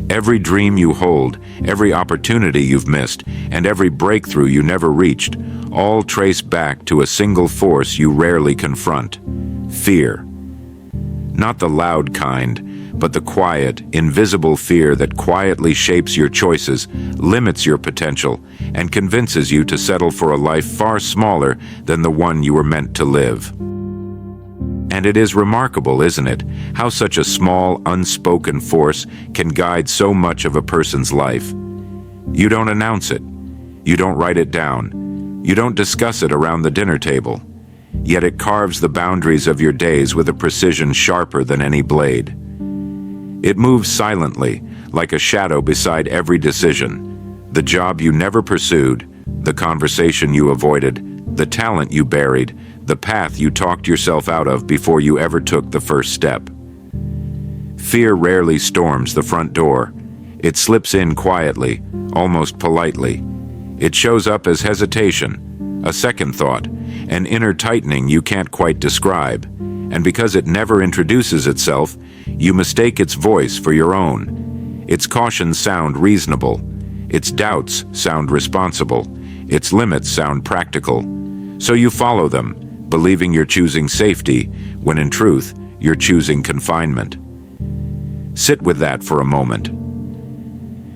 Every dream you hold, every opportunity you've missed, and every breakthrough you never reached, all trace back to a single force you rarely confront: fear. Not the loud kind, but the quiet, invisible fear that quietly shapes your choices, limits your potential, and convinces you to settle for a life far smaller than the one you were meant to live. And it is remarkable, isn't it, how such a small, unspoken force can guide so much of a person's life. You don't announce it. You don't write it down. You don't discuss it around the dinner table. Yet it carves the boundaries of your days with a precision sharper than any blade. It moves silently, like a shadow beside every decision. The job you never pursued, the conversation you avoided, the talent you buried, the path you talked yourself out of before you ever took the first step. Fear rarely storms the front door. It slips in quietly, almost politely. It shows up as hesitation, a second thought, an inner tightening you can't quite describe. And because it never introduces itself, you mistake its voice for your own. Its cautions sound reasonable. Its doubts sound responsible. Its limits sound practical. So you follow them, believing you're choosing safety, when in truth, you're choosing confinement. Sit with that for a moment.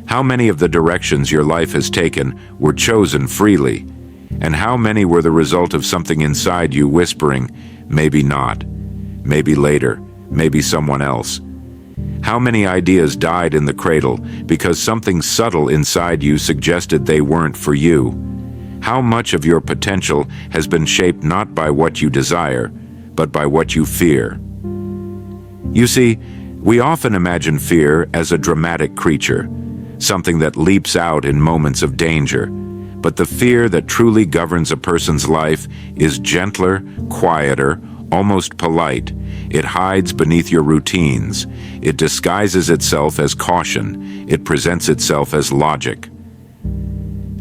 How many of the directions your life has taken were chosen freely? And how many were the result of something inside you whispering, maybe not, maybe later, maybe someone else? How many ideas died in the cradle because something subtle inside you suggested they weren't for you? How much of your potential has been shaped not by what you desire, but by what you fear? You see, we often imagine fear as a dramatic creature, something that leaps out in moments of danger. But the fear that truly governs a person's life is gentler, quieter, almost polite. It hides beneath your routines. It disguises itself as caution. It presents itself as logic.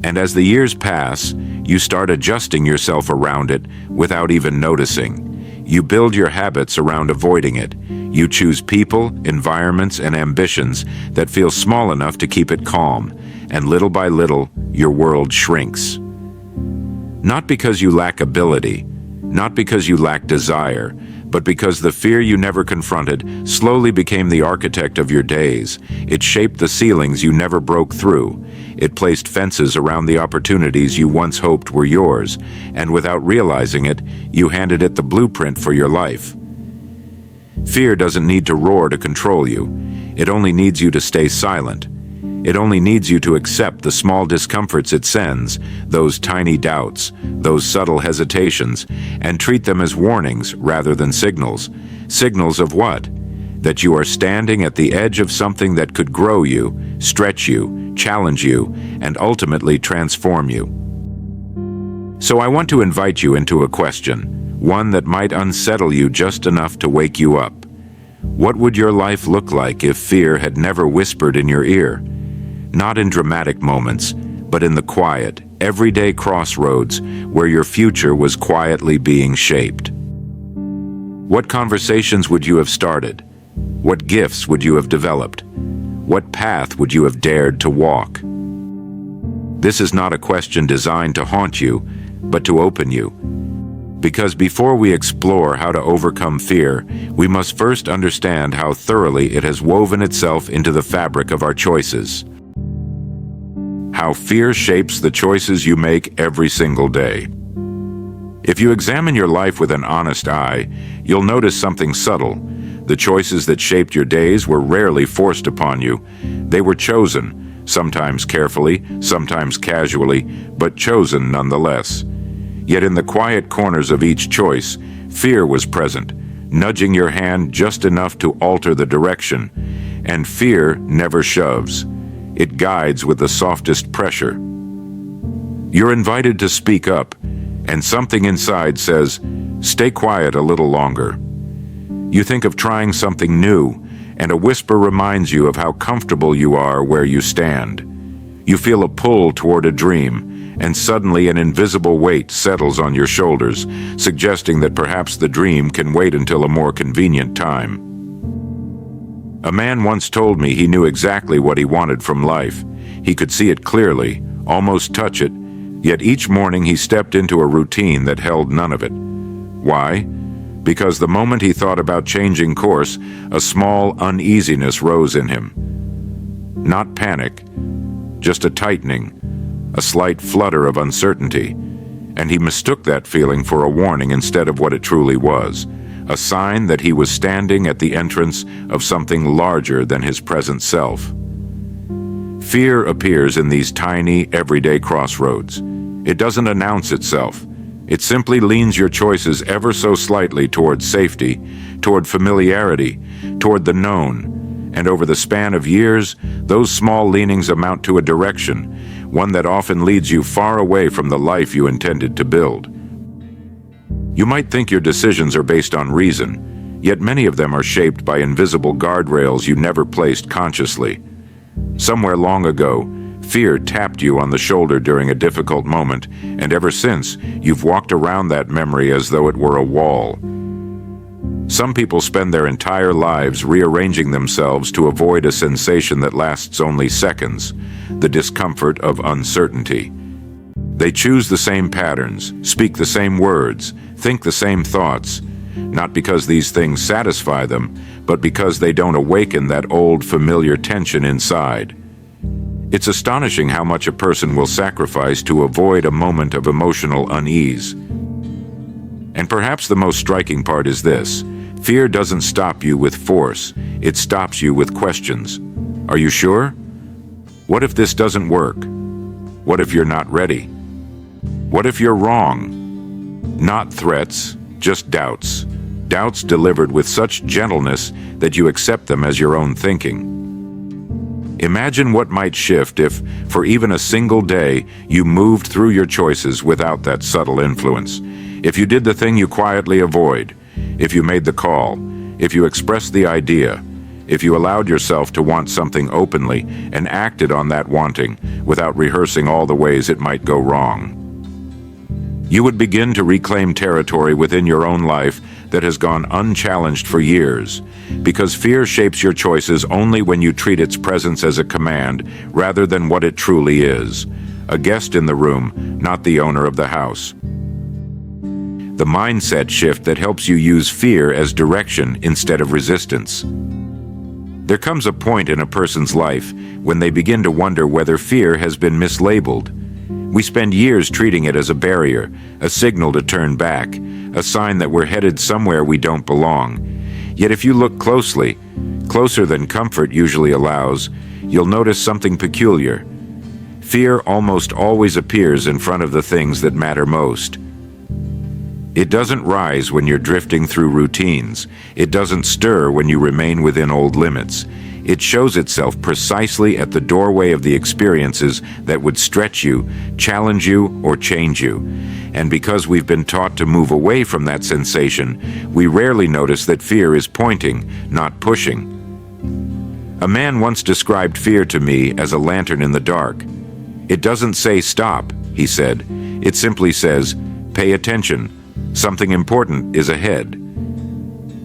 And as the years pass, you start adjusting yourself around it without even noticing. You build your habits around avoiding it. You choose people, environments, and ambitions that feel small enough to keep it calm. And little by little, your world shrinks. Not because you lack ability, not because you lack desire, but because the fear you never confronted slowly became the architect of your days. It shaped the ceilings you never broke through. It placed fences around the opportunities you once hoped were yours, and without realizing it, you handed it the blueprint for your life. Fear doesn't need to roar to control you. It only needs you to stay silent. It only needs you to accept the small discomforts it sends, those tiny doubts, those subtle hesitations, and treat them as warnings rather than signals. Signals of what? That you are standing at the edge of something that could grow you, stretch you, challenge you, and ultimately transform you. So I want to invite you into a question, one that might unsettle you just enough to wake you up. What would your life look like if fear had never whispered in your ear? Not in dramatic moments, but in the quiet, everyday crossroads where your future was quietly being shaped. What conversations would you have started? What gifts would you have developed? What path would you have dared to walk? This is not a question designed to haunt you, but to open you. Because before we explore how to overcome fear, we must first understand how thoroughly it has woven itself into the fabric of our choices. How fear shapes the choices you make every single day. If you examine your life with an honest eye, you'll notice something subtle. The choices that shaped your days were rarely forced upon you. They were chosen, sometimes carefully, sometimes casually, but chosen nonetheless. Yet in the quiet corners of each choice, fear was present, nudging your hand just enough to alter the direction. And fear never shoves. It guides with the softest pressure. You're invited to speak up, and something inside says, stay quiet a little longer. You think of trying something new, and a whisper reminds you of how comfortable you are where you stand. You feel a pull toward a dream, and suddenly an invisible weight settles on your shoulders, suggesting that perhaps the dream can wait until a more convenient time. A man once told me he knew exactly what he wanted from life. He could see it clearly, almost touch it, yet each morning he stepped into a routine that held none of it. Why? Because the moment he thought about changing course, a small uneasiness rose in him. Not panic, just a tightening, a slight flutter of uncertainty, and he mistook that feeling for a warning instead of what it truly was, a sign that he was standing at the entrance of something larger than his present self. Fear appears in these tiny, everyday crossroads. It doesn't announce itself. It simply leans your choices ever so slightly toward safety, toward familiarity, toward the known, and over the span of years, those small leanings amount to a direction, one that often leads you far away from the life you intended to build. You might think your decisions are based on reason, yet many of them are shaped by invisible guardrails you never placed consciously. Somewhere long ago, fear tapped you on the shoulder during a difficult moment, and ever since, you've walked around that memory as though it were a wall. Some people spend their entire lives rearranging themselves to avoid a sensation that lasts only seconds, the discomfort of uncertainty. They choose the same patterns, speak the same words, think the same thoughts, not because these things satisfy them, but because they don't awaken that old familiar tension inside. It's astonishing how much a person will sacrifice to avoid a moment of emotional unease. And perhaps the most striking part is this: fear doesn't stop you with force, it stops you with questions. Are you sure? What if this doesn't work? What if you're not ready? What if you're wrong? Not threats, just doubts. Doubts delivered with such gentleness that you accept them as your own thinking. Imagine what might shift if, for even a single day, you moved through your choices without that subtle influence. If you did the thing you quietly avoid, if you made the call, if you expressed the idea, if you allowed yourself to want something openly and acted on that wanting without rehearsing all the ways it might go wrong. You would begin to reclaim territory within your own life that has gone unchallenged for years, because fear shapes your choices only when you treat its presence as a command rather than what it truly is, a guest in the room, not the owner of the house. The mindset shift that helps you use fear as direction instead of resistance. There comes a point in a person's life when they begin to wonder whether fear has been mislabeled. We spend years treating it as a barrier, a signal to turn back, a sign that we're headed somewhere we don't belong. Yet if you look closely, closer than comfort usually allows, you'll notice something peculiar. Fear almost always appears in front of the things that matter most. It doesn't rise when you're drifting through routines. It doesn't stir when you remain within old limits. It shows itself precisely at the doorway of the experiences that would stretch you, challenge you, or change you. And because we've been taught to move away from that sensation, we rarely notice that fear is pointing, not pushing. A man once described fear to me as a lantern in the dark. It doesn't say stop, he said. It simply says, pay attention. Something important is ahead.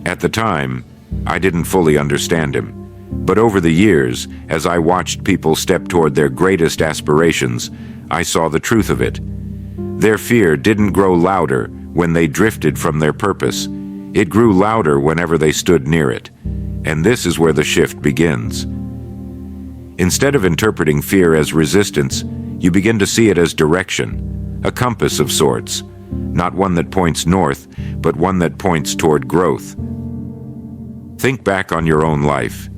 At the time, I didn't fully understand him. But over the years, as I watched people step toward their greatest aspirations, I saw the truth of it. Their fear didn't grow louder when they drifted from their purpose. It grew louder whenever they stood near it. And this is where the shift begins. Instead of interpreting fear as resistance, you begin to see it as direction, a compass of sorts, not one that points north, but one that points toward growth. Think back on your own life.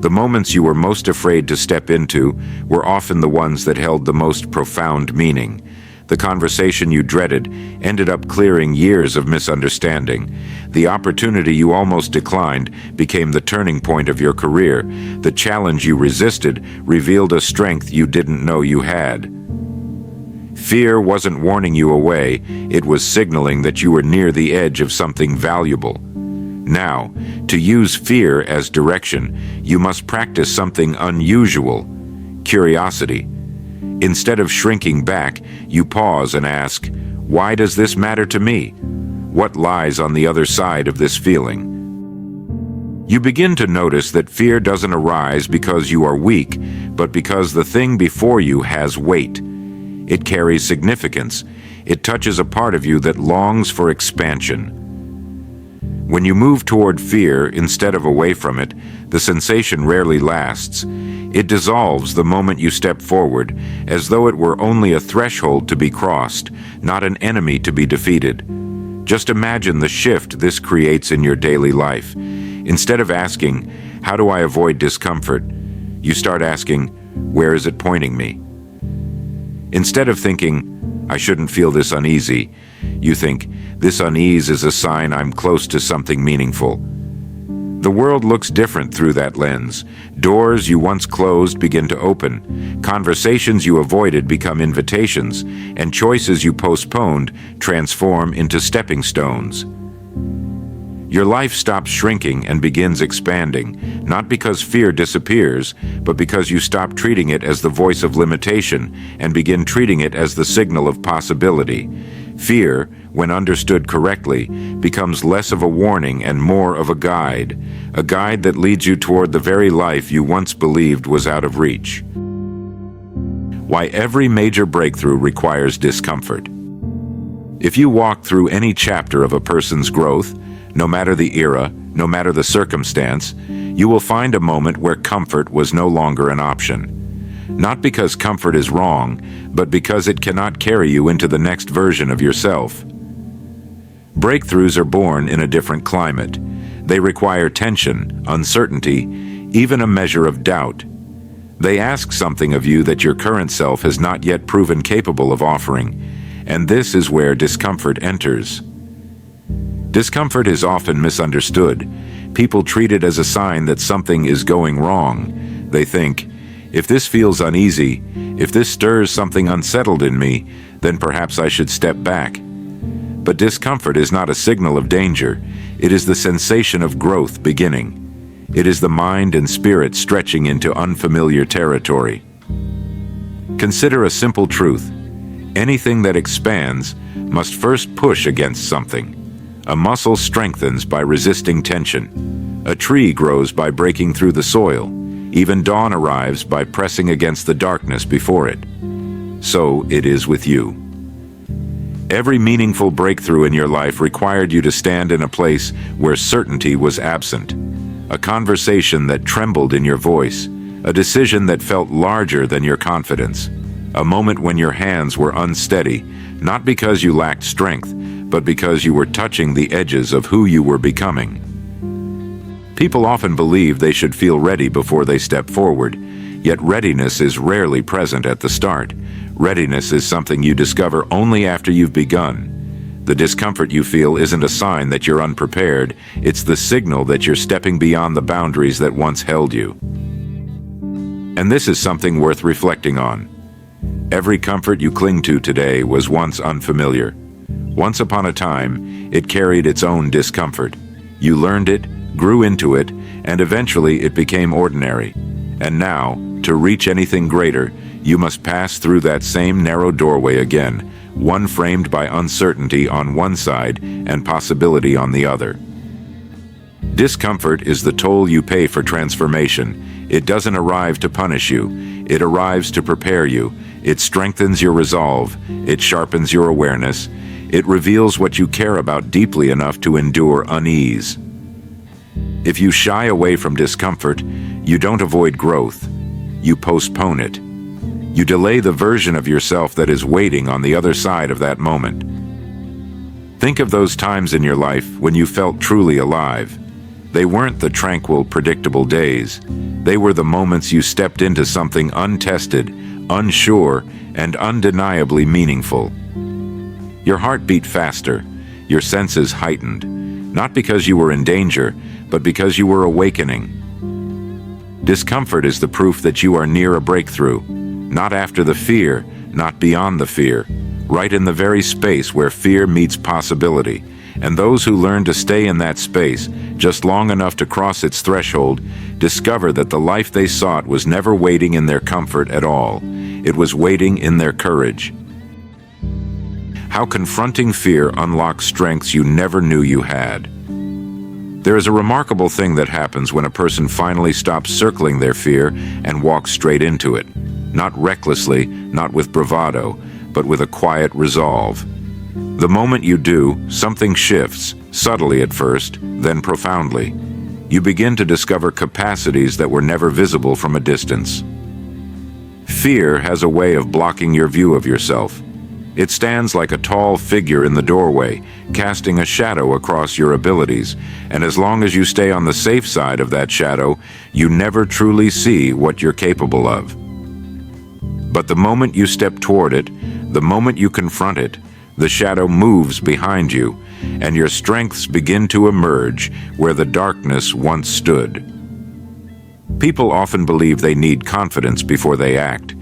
The moments you were most afraid to step into were often the ones that held the most profound meaning. The conversation you dreaded ended up clearing years of misunderstanding. The opportunity you almost declined became the turning point of your career. The challenge you resisted revealed a strength you didn't know you had. Fear wasn't warning you away, it was signaling that you were near the edge of something valuable. Now, to use fear as direction, you must practice something unusual: curiosity. Instead of shrinking back, you pause and ask, why does this matter to me? What lies on the other side of this feeling? You begin to notice that fear doesn't arise because you are weak, but because the thing before you has weight. It carries significance. It touches a part of you that longs for expansion. When you move toward fear instead of away from it, the sensation rarely lasts. It dissolves the moment you step forward, as though it were only a threshold to be crossed, not an enemy to be defeated. Just imagine the shift this creates in your daily life. Instead of asking, "How do I avoid discomfort?" you start asking, "Where is it pointing me?" Instead of thinking, "I shouldn't feel this uneasy," you think, "This unease is a sign I'm close to something meaningful." The world looks different through that lens. Doors you once closed begin to open. Conversations you avoided become invitations, and choices you postponed transform into stepping stones. Your life stops shrinking and begins expanding, not because fear disappears, but because you stop treating it as the voice of limitation and begin treating it as the signal of possibility. Fear, when understood correctly, becomes less of a warning and more of a guide that leads you toward the very life you once believed was out of reach. Why every major breakthrough requires discomfort. If you walk through any chapter of a person's growth, no matter the era, no matter the circumstance, you will find a moment where comfort was no longer an option. Not because comfort is wrong, but because it cannot carry you into the next version of yourself. Breakthroughs are born in a different climate. They require tension, uncertainty, even a measure of doubt. They ask something of you that your current self has not yet proven capable of offering, and this is where discomfort enters. Discomfort is often misunderstood. People treat it as a sign that something is going wrong. They think, "If this feels uneasy, if this stirs something unsettled in me, then perhaps I should step back." But discomfort is not a signal of danger. It is the sensation of growth beginning. It is the mind and spirit stretching into unfamiliar territory. Consider a simple truth. Anything that expands must first push against something. A muscle strengthens by resisting tension. A tree grows by breaking through the soil. Even dawn arrives by pressing against the darkness before it. So it is with you. Every meaningful breakthrough in your life required you to stand in a place where certainty was absent. A conversation that trembled in your voice. A decision that felt larger than your confidence. A moment when your hands were unsteady, not because you lacked strength, but because you were touching the edges of who you were becoming. People often believe they should feel ready before they step forward, yet readiness is rarely present at the start. Readiness is something you discover only after you've begun. The discomfort you feel isn't a sign that you're unprepared, it's the signal that you're stepping beyond the boundaries that once held you. And this is something worth reflecting on. Every comfort you cling to today was once unfamiliar. Once upon a time, it carried its own discomfort. You learned it, grew into it, and eventually it became ordinary. And now, to reach anything greater, you must pass through that same narrow doorway again, one framed by uncertainty on one side and possibility on the other. Discomfort is the toll you pay for transformation. It doesn't arrive to punish you. It arrives to prepare you. It strengthens your resolve. It sharpens your awareness. It reveals what you care about deeply enough to endure unease. If you shy away from discomfort, you don't avoid growth. You postpone it. You delay the version of yourself that is waiting on the other side of that moment. Think of those times in your life when you felt truly alive. They weren't the tranquil, predictable days. They were the moments you stepped into something untested, unsure, and undeniably meaningful. Your heart beat faster, your senses heightened, not because you were in danger, but because you were awakening. Discomfort is the proof that you are near a breakthrough, not after the fear, not beyond the fear, right in the very space where fear meets possibility. And those who learn to stay in that space just long enough to cross its threshold discover that the life they sought was never waiting in their comfort at all. It was waiting in their courage. How confronting fear unlocks strengths you never knew you had. There is a remarkable thing that happens when a person finally stops circling their fear and walks straight into it. Not recklessly, not with bravado, but with a quiet resolve. The moment you do, something shifts, subtly at first, then profoundly. You begin to discover capacities that were never visible from a distance. Fear has a way of blocking your view of yourself. It stands like a tall figure in the doorway, casting a shadow across your abilities, and as long as you stay on the safe side of that shadow, you never truly see what you're capable of. But the moment you step toward it, the moment you confront it, the shadow moves behind you, and your strengths begin to emerge where the darkness once stood. People often believe they need confidence before they act.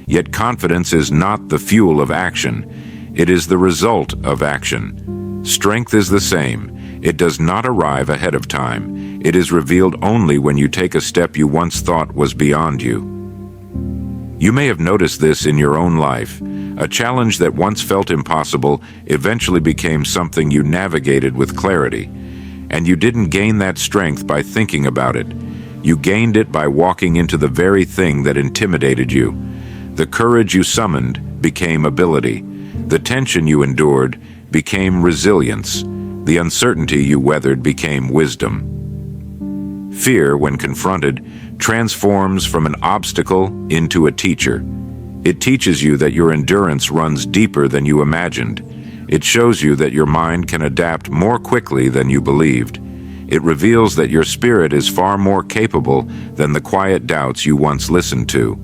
Yet confidence is not the fuel of action. It is the result of action. Strength is the same. It does not arrive ahead of time. It is revealed only when you take a step you once thought was beyond you. You may have noticed this in your own life. A challenge that once felt impossible eventually became something you navigated with clarity. And you didn't gain that strength by thinking about it. You gained it by walking into the very thing that intimidated you. The courage you summoned became ability. The tension you endured became resilience. The uncertainty you weathered became wisdom. Fear, when confronted, transforms from an obstacle into a teacher. It teaches you that your endurance runs deeper than you imagined. It shows you that your mind can adapt more quickly than you believed. It reveals that your spirit is far more capable than the quiet doubts you once listened to.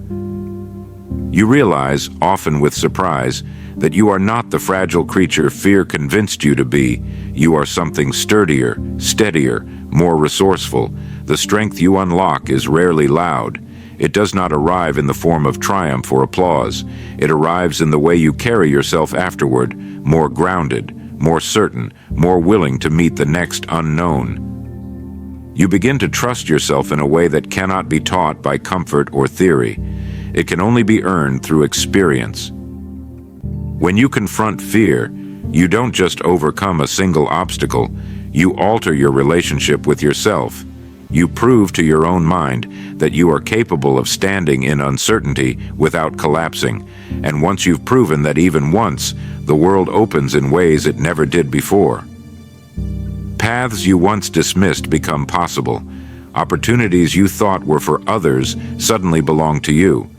You realize, often with surprise, that you are not the fragile creature fear convinced you to be. You are something sturdier, steadier, more resourceful. The strength you unlock is rarely loud. It does not arrive in the form of triumph or applause. It arrives in the way you carry yourself afterward, more grounded, more certain, more willing to meet the next unknown. You begin to trust yourself in a way that cannot be taught by comfort or theory. It can only be earned through experience. When you confront fear, you don't just overcome a single obstacle, you alter your relationship with yourself. You prove to your own mind that you are capable of standing in uncertainty without collapsing, and once you've proven that even once, the world opens in ways it never did before. Paths you once dismissed become possible. Opportunities you thought were for others suddenly belong to you.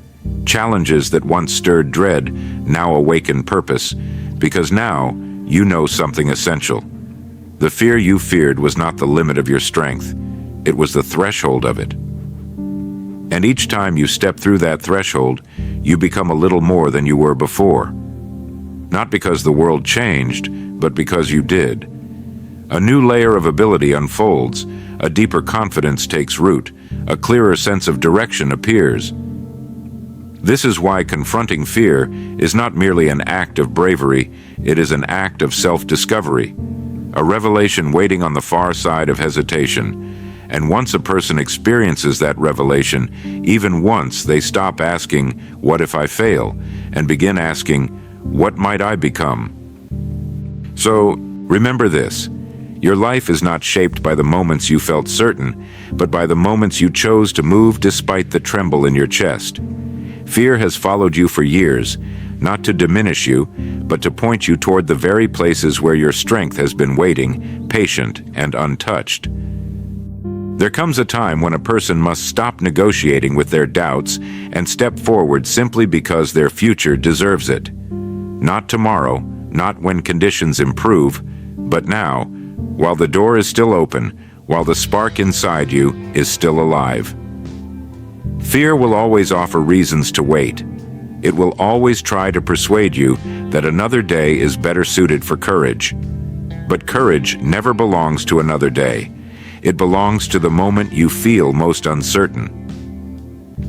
Challenges that once stirred dread now awaken purpose, because now you know something essential. The fear you feared was not the limit of your strength. It was the threshold of it. And each time you step through that threshold, you become a little more than you were before. Not because the world changed, but because you did. A new layer of ability unfolds, a deeper confidence takes root, a clearer sense of direction appears. This is why confronting fear is not merely an act of bravery, it is an act of self-discovery, a revelation waiting on the far side of hesitation. And once a person experiences that revelation, even once they stop asking, "What if I fail?" and begin asking, "What might I become?" So, remember this. Your life is not shaped by the moments you felt certain, but by the moments you chose to move despite the tremble in your chest. Fear has followed you for years, not to diminish you, but to point you toward the very places where your strength has been waiting, patient and untouched. There comes a time when a person must stop negotiating with their doubts and step forward simply because their future deserves it. Not tomorrow, not when conditions improve, but now, while the door is still open, while the spark inside you is still alive. Fear will always offer reasons to wait. It will always try to persuade you that another day is better suited for courage. But courage never belongs to another day. It belongs to the moment you feel most uncertain.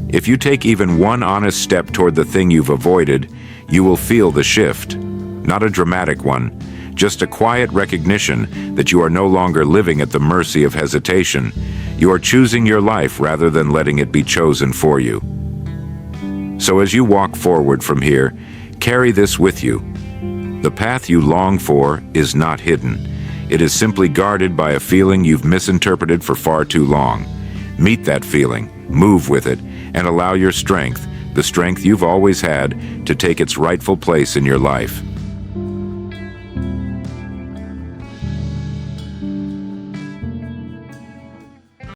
If you take even one honest step toward the thing you've avoided, you will feel the shift. Not a dramatic one, just a quiet recognition that you are no longer living at the mercy of hesitation. You are choosing your life rather than letting it be chosen for you. So as you walk forward from here, carry this with you. The path you long for is not hidden. It is simply guarded by a feeling you've misinterpreted for far too long. Meet that feeling, move with it, and allow your strength, the strength you've always had, to take its rightful place in your life.